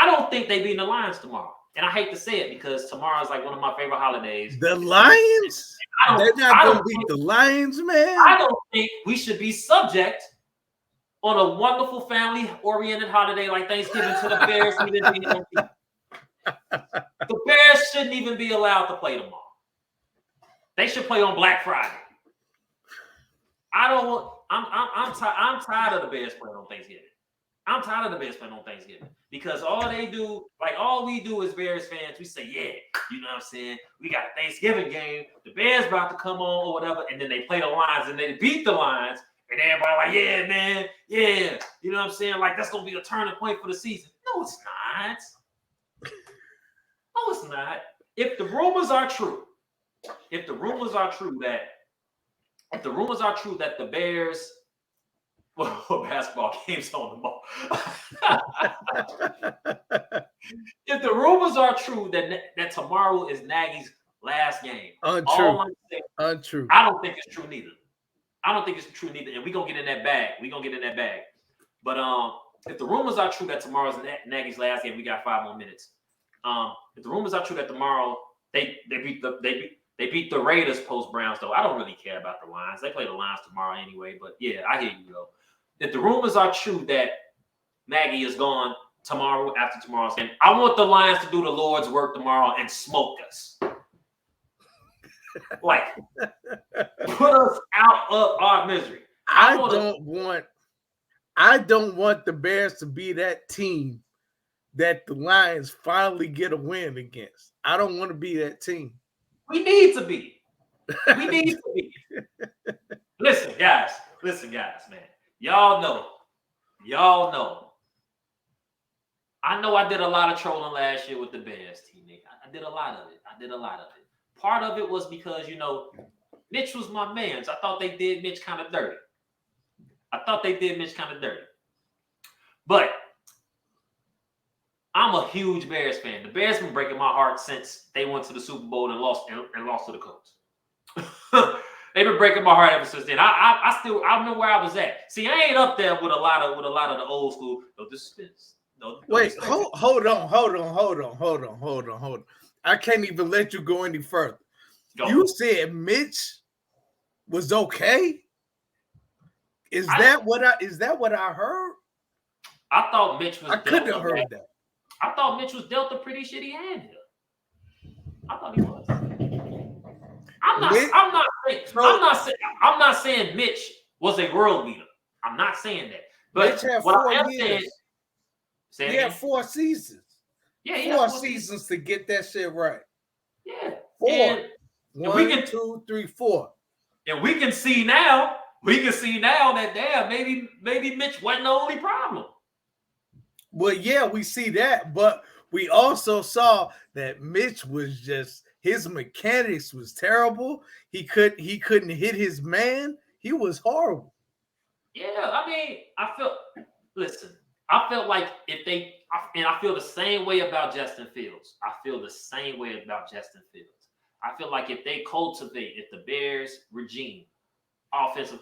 don't think they beat the Lions tomorrow. And I hate to say it because tomorrow is like one of my favorite holidays. The Lions? They're not gonna beat the Lions, man. I don't think we should be subject on a wonderful family-oriented holiday like Thanksgiving to the Bears. The Bears shouldn't even be allowed to play tomorrow. They should play on Black Friday. I don't want. I'm tired of the Bears playing on Thanksgiving. I'm tired of the Bears playing on Thanksgiving because all we do as Bears fans, we say, yeah, you know what I'm saying? We got a Thanksgiving game. The Bears about to come on or whatever, and then they play the Lions and they beat the Lions, and everybody like, yeah, man, yeah, you know what I'm saying? Like that's gonna be a turning point for the season. No, it's not. No, it's not. If the rumors are true that the Bears basketball games on tomorrow. If the rumors are true that tomorrow is Nagy's last game, untrue. I don't think it's true neither. And we're gonna get in that bag. But if the rumors are true that tomorrow's Nagy's last game, we got 5 more minutes. If the rumors are true that tomorrow they beat the Raiders post Browns, though, I don't really care about the Lions. They play the Lions tomorrow anyway. But yeah, I hear you though. If the rumors are true that Nagy is gone tomorrow after tomorrow's game, I want the Lions to do the Lord's work tomorrow and smoke us. Like, put us out of our misery. I don't want the Bears to be that team that the Lions finally get a win against. I don't want to be that team. We need to be. Listen, guys, man. Y'all know. I know I did a lot of trolling last year with the Bears team. I did a lot of it. Part of it was because, you know, Mitch was my man. So I thought they did Mitch kind of dirty. But I'm a huge Bears fan. The Bears been breaking my heart since they went to the Super Bowl and lost to the Colts. They've been breaking my heart ever since then. I know where I was at. See, I ain't up there with a lot of the old school. No disrespect. Wait, hold on. I can't even let you go any further. You said Mitch was okay? Is that what I heard? I thought Mitch was. I couldn't have heard that. I thought Mitch was dealt a pretty shitty hand here. I thought he was. I'm not saying Mitch was a world beater. I'm not saying that. But Mitch had what 4 I am years. saying, He had 4 seasons. Yeah, 4 seasons to get that shit right. Yeah. 4. And 1, 2, 3, 4. And we can see now that damn, maybe Mitch wasn't the only problem. Well, yeah, we see that, but we also saw that Mitch was just, his mechanics was terrible. He couldn't hit his man. He was horrible. Yeah, I mean, I felt like I feel the same way about Justin Fields. I feel like if they cultivate, if the Bears regime, offensive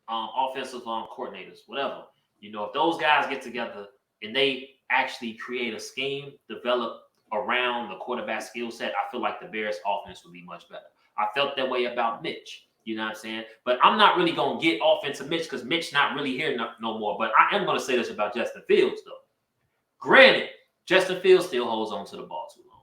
coordinators, whatever, you know, if those guys get together and they actually create a scheme, develop around the quarterback skill set, I feel like the Bears offense would be much better. I felt that way about Mitch. You know what I'm saying? But I'm not really going to get offensive Mitch because Mitch not really here no more. But I am going to say this about Justin Fields, though. Granted, Justin Fields still holds on to the ball too long.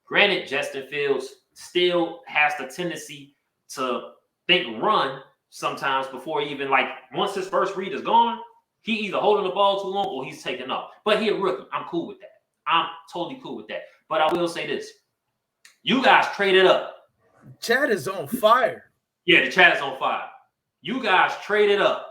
Granted, Justin Fields still has the tendency to think run sometimes before even, like, once his first read is gone, he either holding the ball too long or he's taking off. But he a rookie. I'm cool with that. I'm totally cool with that. But I will say this. You guys traded up. Chat is on fire. Yeah, the chat is on fire. You guys traded up.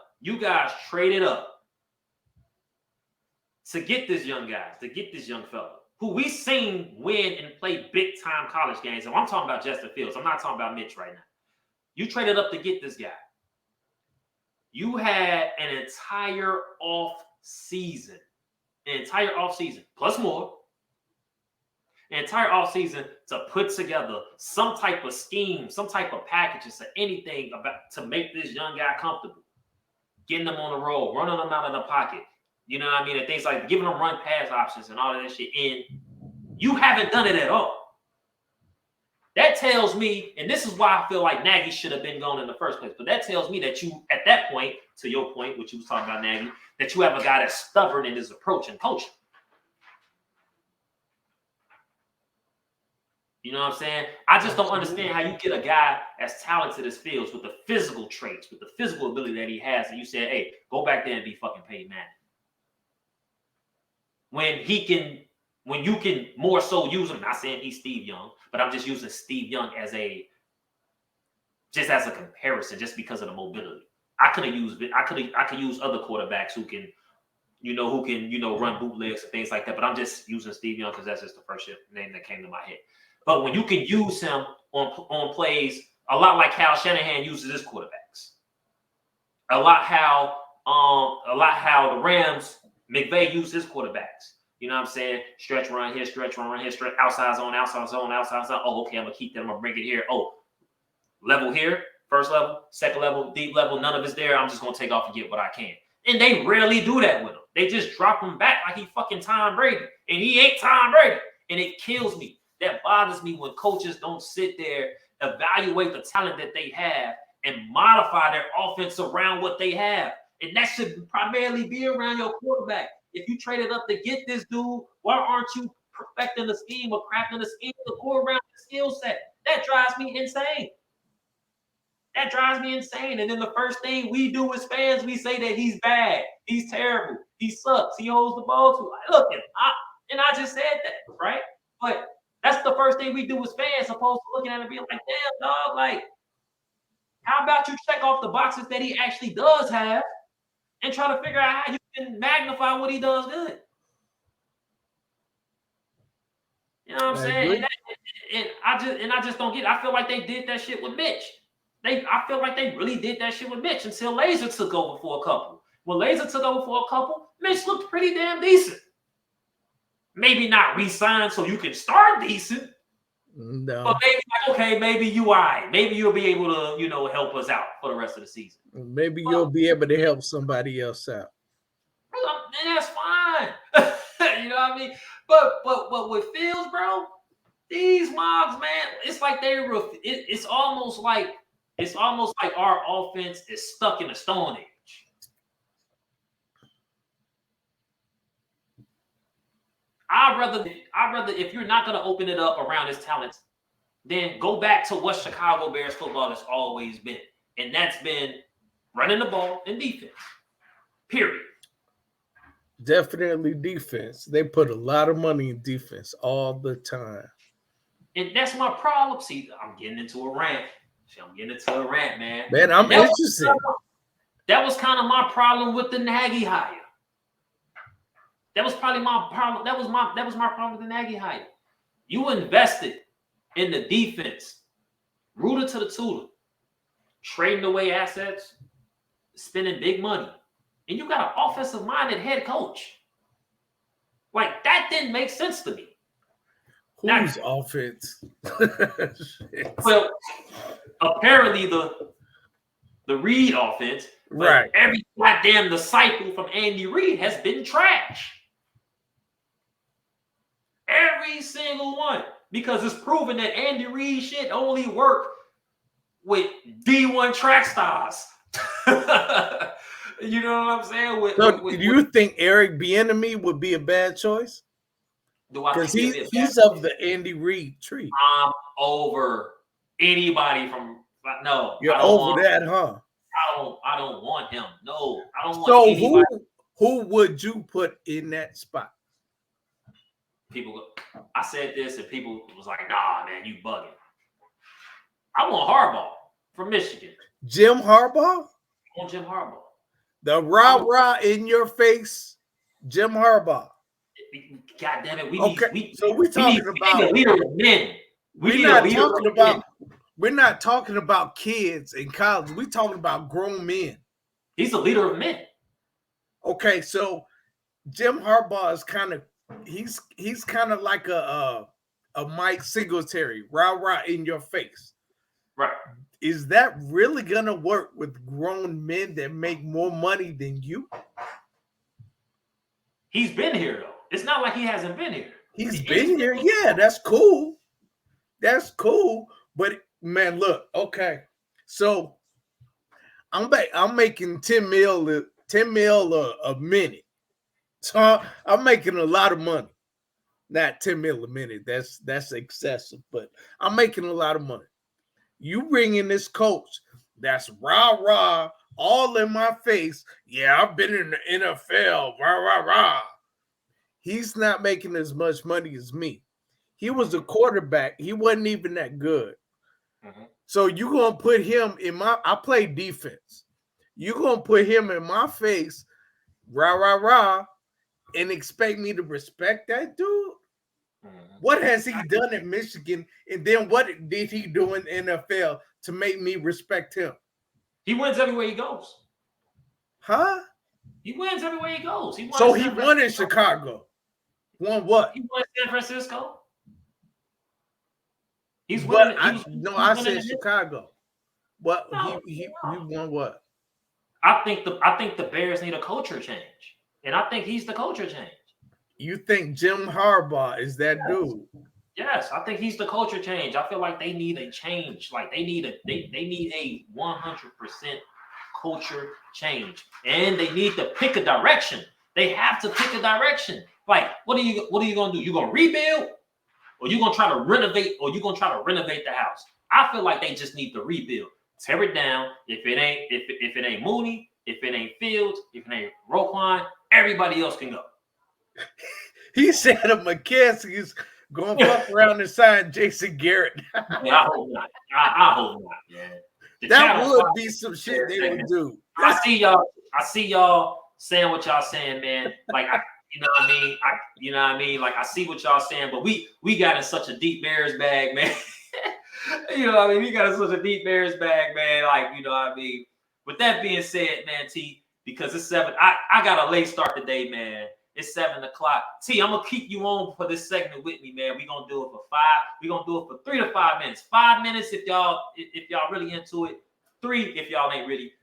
To get this young guy, to get this young fella, who we seen win and play big-time college games. And I'm talking about Justin Fields. I'm not talking about Mitch right now. You traded up to get this guy. You had an entire off season, plus more, an entire offseason to put together some type of scheme, some type of packages or anything to make this young guy comfortable. Getting them on the road, running them out of the pocket. You know what I mean? And things like giving them run pass options and all of that shit. And you haven't done it at all. That tells me, and this is why I feel like Nagy should have been gone in the first place, but that tells me that you, at that point, to your point, which you was talking about, Nagy, that you have a guy that's stubborn in his approach and coaching. You know what I'm saying? I just don't understand how you get a guy as talented as Fields with the physical traits, with the physical ability that he has, and you said, hey, go back there and be fucking Peyton Manning. When you can more so use him, not saying he's Steve Young, but I'm just using Steve Young as a comparison, just because of the mobility. I could use other quarterbacks who can run bootlegs and things like that. But I'm just using Steve Young because that's just the first name that came to my head. But when you can use him on plays, a lot like how Shanahan uses his quarterbacks, a lot how the Rams, McVay used his quarterbacks. You know what I'm saying? Stretch run here, stretch, outside zone. Oh, okay, I'm gonna keep that. I'm gonna bring it here. Oh, level here, first level, second level, deep level. None of it's there. I'm just gonna take off and get what I can. And they rarely do that with him. They just drop him back like he fucking Tom Brady, and he ain't Tom Brady. And it kills me. That bothers me when coaches don't sit there, evaluate the talent that they have, and modify their offense around what they have. And that should primarily be around your quarterback. If you traded up to get this dude, why aren't you perfecting the scheme or crafting the scheme to go around the skill set? That drives me insane. And then the first thing we do as fans, we say that he's bad, he's terrible, he sucks, he holds the ball too. Look, I just said that, right? But that's the first thing we do as fans, opposed to looking at it and being like, damn, dog, like, how about you check off the boxes that he actually does have and try to figure out how you can magnify what he does good? You know what I'm saying? And I just don't get it. I feel like they did that shit with Mitch. I feel like they really did that shit with Mitch until Laser took over for a couple. When Laser took over for a couple, Mitch looked pretty damn decent. Maybe not re-signed so you can start decent. No. But maybe okay, maybe you all right. Maybe you'll be able to, help us out for the rest of the season. Maybe you'll be able to help somebody else out. And that's fine. You know what I mean? But with Fields, bro, these mobs, man, it's like it's almost like our offense is stuck in the Stone Age. I'd rather if you're not gonna open it up around his talents, then go back to what Chicago Bears football has always been, and that's been running the ball and defense. Period. Definitely defense. They put a lot of money in defense all the time. And that's my problem. See, I'm getting into a rant. Man. Man, I'm interested. That was kind of my problem with the Nagy hire. That was probably my problem. That was my problem with the Nagy hire. You invested in the defense, rooted to the tutor, trading away assets, spending big money, and you got an offensive-minded head coach. Like, that didn't make sense to me. Whose offense? Well, apparently the Reid offense, right? Every goddamn disciple from Andy Reid has been trash. Every single one, because it's proven that Andy Reid shit only work with D1 track stars. You know what I'm saying? Do you think Eric Bieniemy would be a bad choice? Because he's of the Andy Reid tree. I'm over anybody from no. You're over that, huh? I don't want him. No, I don't want anybody. So who would you put in that spot? I said this and people was like, nah, man, you bugging. I want Harbaugh from Michigan. Jim Harbaugh? I want Jim Harbaugh. The rah-rah in your face, Jim Harbaugh. God damn it. We're talking about a leader of men. We're not talking about kids in college. We're talking about grown men. He's a leader of men. Okay, so Jim Harbaugh is kind of he's kind of like a Mike Singletary, rah-rah in your face. Right. Is that really gonna work with grown men that make more money than you? He's been here though. It's not like he hasn't been here. He's been here. Yeah, that's cool. That's cool. But man, look, okay. So I'm making 10 mil a minute. So I'm making a lot of money. Not 10 mil a minute. That's excessive, but I'm making a lot of money. You bring in this coach that's rah, all in my face. Yeah, I've been in the NFL, rah. He's not making as much money as me. He was a quarterback. He wasn't even that good. Mhm. So you're going to put him in I play defense. You're going to put him in my face, rah, and expect me to respect that dude? What has he done at Michigan? And then what did he do in the NFL to make me respect him? He wins everywhere he goes. Huh? He wins everywhere he goes. He won in Chicago. Won what? He won in San Francisco. He's winning. winning. I said Chicago. What? No, he won what? I think the Bears need a culture change, and I think he's the culture change. You think Jim Harbaugh is that dude? Yes, I think he's the culture change. I feel like they need a change. Like they need a 100% culture change, and they need to pick a direction. They have to pick a direction. Like, what are you gonna do? You gonna rebuild, or you gonna try to renovate, the house? I feel like they just need to rebuild. Tear it down. If it ain't Mooney, if it ain't Fields, if it ain't Roquan, everybody else can go. He said McKessie's going to fuck around and sign Jason Garrett. Yeah, I hope not. I hope not, man. That would be some shit they would do. I see y'all saying what y'all saying, man. Like, you know what I mean? Like, I see what y'all saying, but we got in such a deep Bears bag, man. You know what I mean? We got in such a deep Bears bag, man. Like, you know what I mean? With that being said, man, T, because it's 7, I got a late start today, man. It's 7 o'clock. T, I'm gonna keep you on for this segment with me, man. We're gonna do it for 5. We're gonna do it for 3 to 5 minutes. 5 minutes if y'all really into it. 3 if y'all ain't really.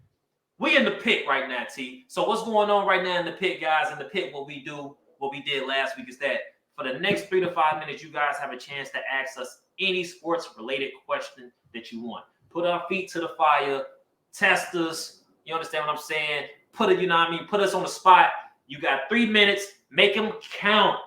We in the pit right now, T. So what's going on right now in the pit, guys? In the pit, what we did last week is that for the next 3 to 5 minutes, you guys have a chance to ask us any sports related question that you want. Put our feet to the fire, test us. You understand what I'm saying? Put us on the spot. You got 3 minutes. Make them count.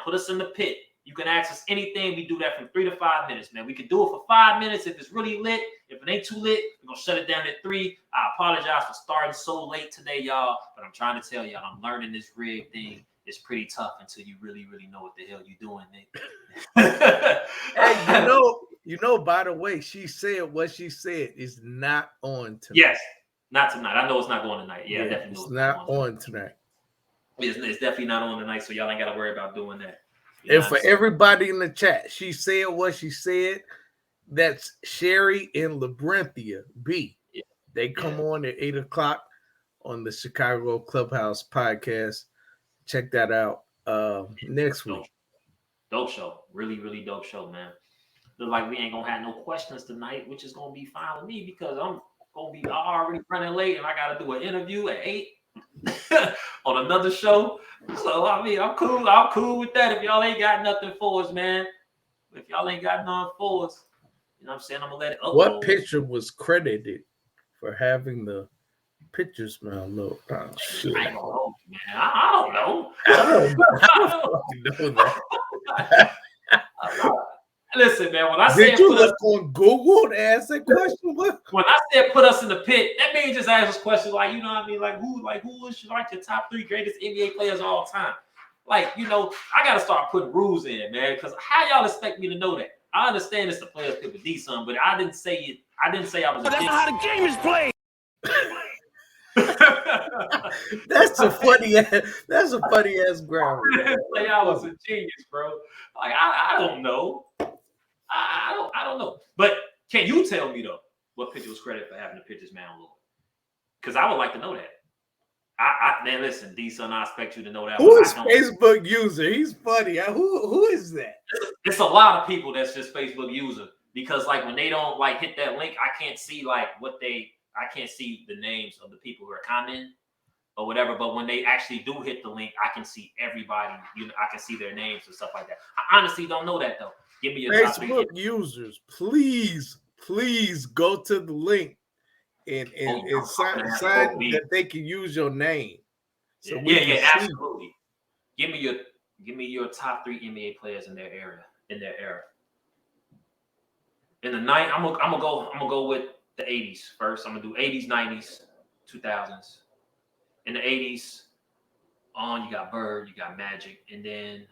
Put us in the pit. You can ask us anything. We do that from 3 to 5 minutes, man. We can do it for 5 minutes if it's really lit. If it ain't too lit, we're going to shut it down at 3. I apologize for starting so late today, y'all. But I'm trying to tell y'all, I'm learning this rig thing. It's pretty tough until you really, really know what the hell you're doing, Nick. Hey, you know, by the way, she said what she said is not on tonight. Yes. Not tonight. I know it's not going tonight. Yeah, I definitely know it's not on tonight. It's definitely not on tonight, so y'all ain't got to worry about doing that. And for everybody in the chat, she said what she said. That's Sherry and Labrinthia B. Yeah. They come on at 8 o'clock on the Chicago Clubhouse podcast. Check that out next week. Dope show. Really, really dope show, man. Look like we ain't going to have no questions tonight, which is going to be fine with me because I'm already running late and I got to do an interview at 8 on another show. So, I mean, I'm cool with that if y'all ain't got nothing for us, man. If y'all ain't got nothing for us, you know what I'm saying? I'm going to let it upload. What picture was credited for having the picture smell low? Oh, shit. I don't know, man. I don't know. I don't know that. Listen, man, when I said you look on Google to ask that question? When I said put us in the pit, that means just ask us questions like, you know what I mean? Like who is like the top 3 greatest NBA players of all time? Like, you know, I gotta start putting rules in, man, because how y'all expect me to know that? I understand it's the players pick with D-Son, but I didn't say it. I didn't say I was. But that's not how the game is played. That's a funny ass ground. Like I was a genius, bro. Like I don't know. I don't know. But can you tell me though what picture was credited for having the pictures, man, Lord? Because I would like to know that. Man, listen, D-Son, I expect you to know that. Who is Facebook user? He's funny. Who is that? It's a lot of people that's just Facebook user because like when they don't like hit that link, I can't see like I can't see the names of the people who are commenting or whatever. But when they actually do hit the link, I can see everybody. You know, I can see their names and stuff like that. I honestly don't know that though. Give me your Facebook users, please go to the link and sign that they can use your name. So yeah, absolutely. Give me your Give me your top 3 NBA players in their era. In the night, I'm gonna go with the 80s first. I'm gonna do 80s, 90s, 2000s. In the 80s, you got Bird, you got Magic, and then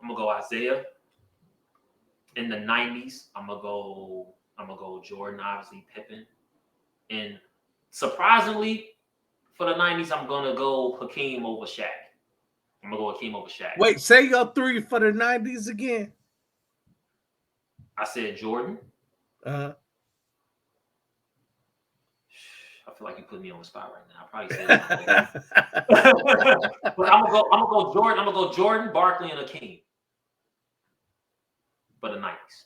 I'm gonna go Isaiah. In the 90s, I'm gonna go Jordan, obviously Pippen. And surprisingly, for the 90s, I'm gonna go Hakeem over Shaq. I'm gonna go Hakeem over Shaq. Wait, say your 3 for the 90s again. I said Jordan. Uh-huh. I feel like you put me on the spot right now. I probably said that. But I'm gonna go Jordan. I'm gonna go Jordan, Barkley, and Hakeem for the 90s.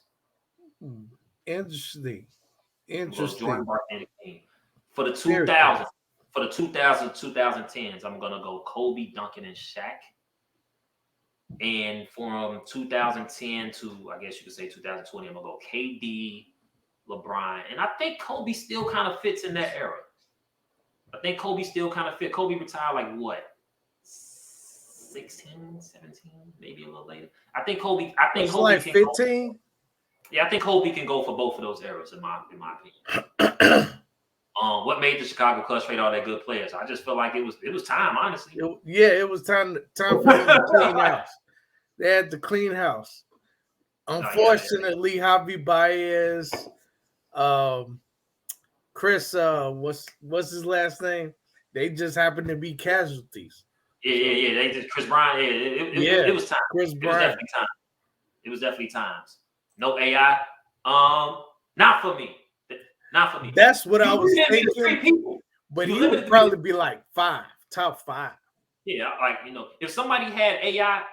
Interesting. Jordan, Barkley, and Hakeem. For the 2000s, 2010s, I'm gonna go Kobe, Duncan, and Shaq. And from 2010 to, I guess you could say 2020, I'm gonna go KD, LeBron, and I think Kobe still kind of fits in that era. I think Kobe still kind of fit. Kobe retired like what? 16, 17, maybe a little later. I think Kobe like 15. I think Kobe can go for both of those eras in my opinion. What made the Chicago Cubs trade all their good players? I just feel like it was time, honestly. It was time for them to clean house. They had to clean house. Unfortunately, Javi Baez, Chris, what's his last name? They just happened to be casualties. Yeah. They just Chris Bryant. It was time. Chris Bryant. It was definitely times. No AI. Not for me. That's what I was thinking. But he would probably be like top 5. Yeah, like if somebody had AI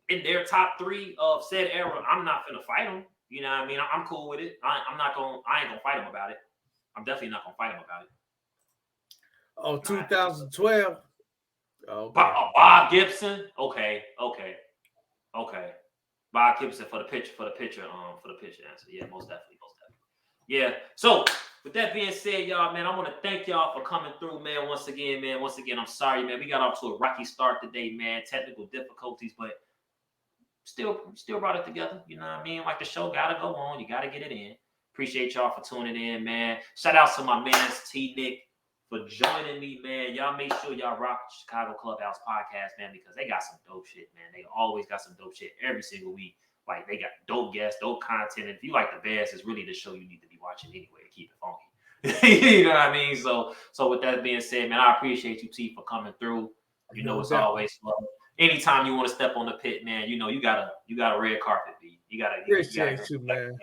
in their top 3 of said era, I'm not gonna fight them. You know what I mean? I'm cool with it. I ain't gonna fight him about it. I'm definitely not gonna fight him about it. Oh, 2012. Okay. Bob Gibson. Okay. Bob Gibson for the picture answer. Yeah, most definitely. Yeah. So with that being said, y'all, man, I want to thank y'all for coming through, man. Once again, I'm sorry, man. We got off to a rocky start today, man. Technical difficulties, but still brought it together. You know what I mean? Like the show gotta go on. You gotta get it in. Appreciate y'all for tuning in, man. Shout out to my man T Nick for joining me, man. Y'all make sure y'all rock Chicago Clubhouse podcast, man, because they got some dope shit, man. They always got some dope shit every single week. Like they got dope guests, dope content. If you like the Bears, it's really the show you need to be watching anyway to keep it funky. You know what I mean? So with that being said, man, I appreciate you, T, for coming through. It's always love. Anytime you want to step on the pit, man, you got a red carpet, B. Appreciate you, man.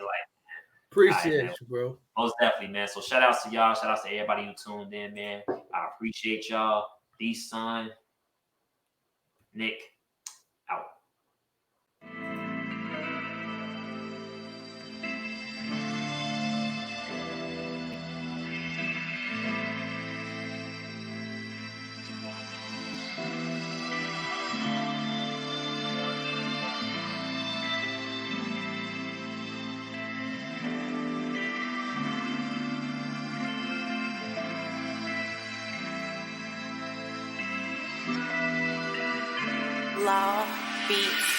Appreciate you, bro. Most definitely, man. So shout outs to y'all. Shout outs to everybody who tuned in, man. I appreciate y'all. D-Son, Nick, out. Law Beats.